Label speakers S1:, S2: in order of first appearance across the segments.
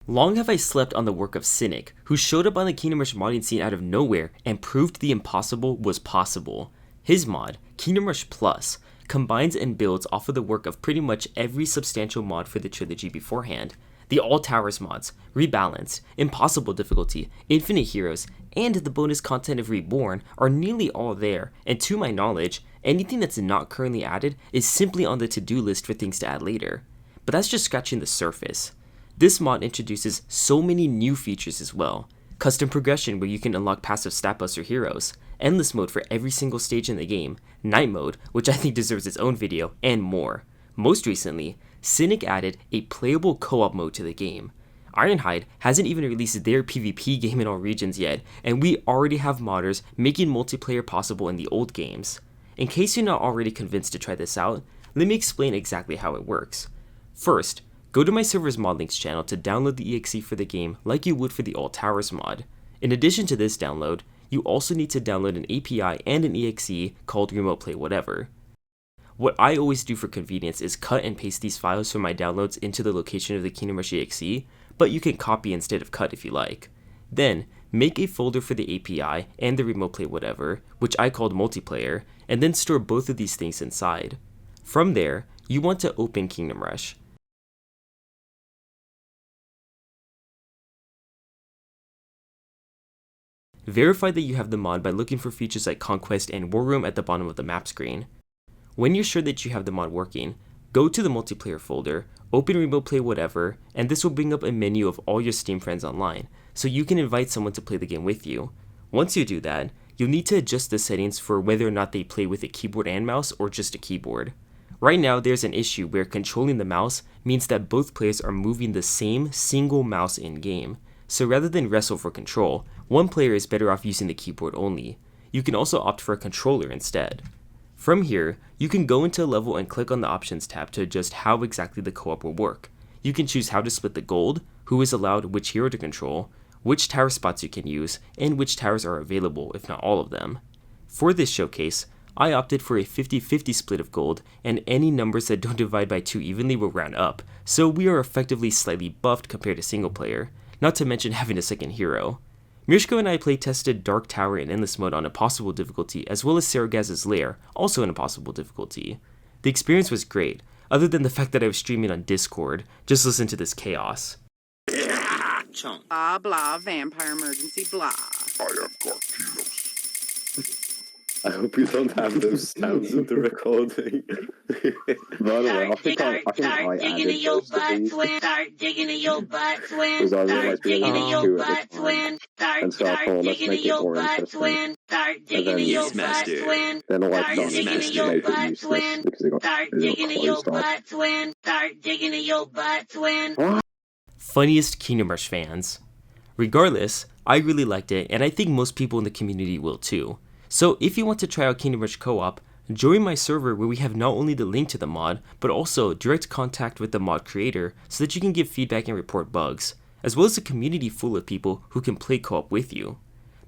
S1: Long have I slept on the work of Cynic, who showed up on the Kingdom Rush modding scene out of nowhere and proved the impossible was possible. His mod, Kingdom Rush Plus, combines and builds off of the work of pretty much every substantial mod for the trilogy beforehand. The All Towers mods, Rebalanced, Impossible Difficulty, Infinite Heroes, and the bonus content of Reborn are nearly all there, and to my knowledge, anything that's not currently added is simply on the to-do list for things to add later. But that's just scratching the surface. This mod introduces so many new features as well. Custom progression where you can unlock passive stat buster heroes, endless mode for every single stage in the game, night mode, which I think deserves its own video, and more. Most recently, Cynic added a playable co-op mode to the game. Ironhide hasn't even released their PvP game in all regions yet, and we already have modders making multiplayer possible in the old games. In case you're not already convinced to try this out, let me explain exactly how it works. First, go to my server's modlinks channel to download the exe for the game like you would for the All Towers mod. In addition to this download, you also need to download an API and an exe called Remote Play Whatever. What I always do for convenience is cut and paste these files from my downloads into the location of the Kingdom Rush exe, but you can copy instead of cut if you like. Then, make a folder for the API and the Remote Play Whatever, which I called Multiplayer, and then store both of these things inside. From there, you want to open Kingdom Rush. Verify that you have the mod by looking for features like Conquest and War Room at the bottom of the map screen. When you're sure that you have the mod working, go to the multiplayer folder, open Remote Play Whatever, and this will bring up a menu of all your Steam friends online, so you can invite someone to play the game with you. Once you do that, you'll need to adjust the settings for whether or not they play with a keyboard and mouse or just a keyboard. Right now, there's an issue where controlling the mouse means that both players are moving the same single mouse in-game. So rather than wrestle for control, one player is better off using the keyboard only. You can also opt for a controller instead. From here, you can go into a level and click on the Options tab to adjust how exactly the co-op will work. You can choose how to split the gold, who is allowed which hero to control, which tower spots you can use, and which towers are available, if not all of them. For this showcase, I opted for a 50-50 split of gold, and any numbers that don't divide by 2 evenly will round up, so we are effectively slightly buffed compared to single player, not to mention having a second hero. Mirshko and I playtested Dark Tower in Endless Mode on Impossible Difficulty, as well as Saragaz's Lair, also in Impossible Difficulty. The experience was great, other than the fact that I was streaming on Discord. Just listen to this chaos.
S2: Blah, blah, vampire emergency, blah.
S3: I am Gartinos.
S4: I hope you don't have those sounds in the recording. By the way, I think I added those to these.
S5: Start digging in your butt, twin.
S4: Because I realized
S5: Start
S4: we
S5: digging
S4: only
S5: in
S4: had
S5: your
S4: 2 at
S5: butt,
S4: the time.
S5: twin. Start
S4: And so I thought, let's
S5: digging in
S4: make it
S5: your
S4: more
S5: butt,
S4: interesting.
S5: twin. Start
S4: And
S5: digging
S4: then
S5: in your
S6: Smashed
S5: butt,
S6: it.
S5: twin.
S4: Then all I've
S5: Start
S4: done is
S5: digging in
S4: just
S5: your
S4: made it
S5: butt,
S4: useless
S5: twin.
S4: because it got
S5: Start digging in your
S4: closed off.
S5: butt, twin. Start digging in your butt, twin.
S1: Funniest Kingdom Rush fans. Regardless, I really liked it, and I think most people in the community will too. So if you want to try out Kingdom Rush Co-op, join my server where we have not only the link to the mod, but also direct contact with the mod creator so that you can give feedback and report bugs, as well as a community full of people who can play co-op with you.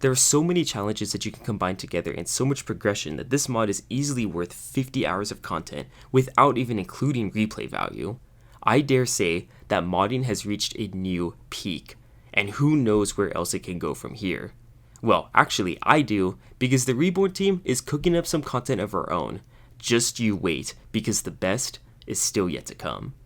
S1: There are so many challenges that you can combine together and so much progression that this mod is easily worth 50 hours of content without even including replay value. I dare say that modding has reached a new peak, and who knows where else it can go from here. Well, actually, I do, because the Reborn team is cooking up some content of our own. Just you wait, because the best is still yet to come.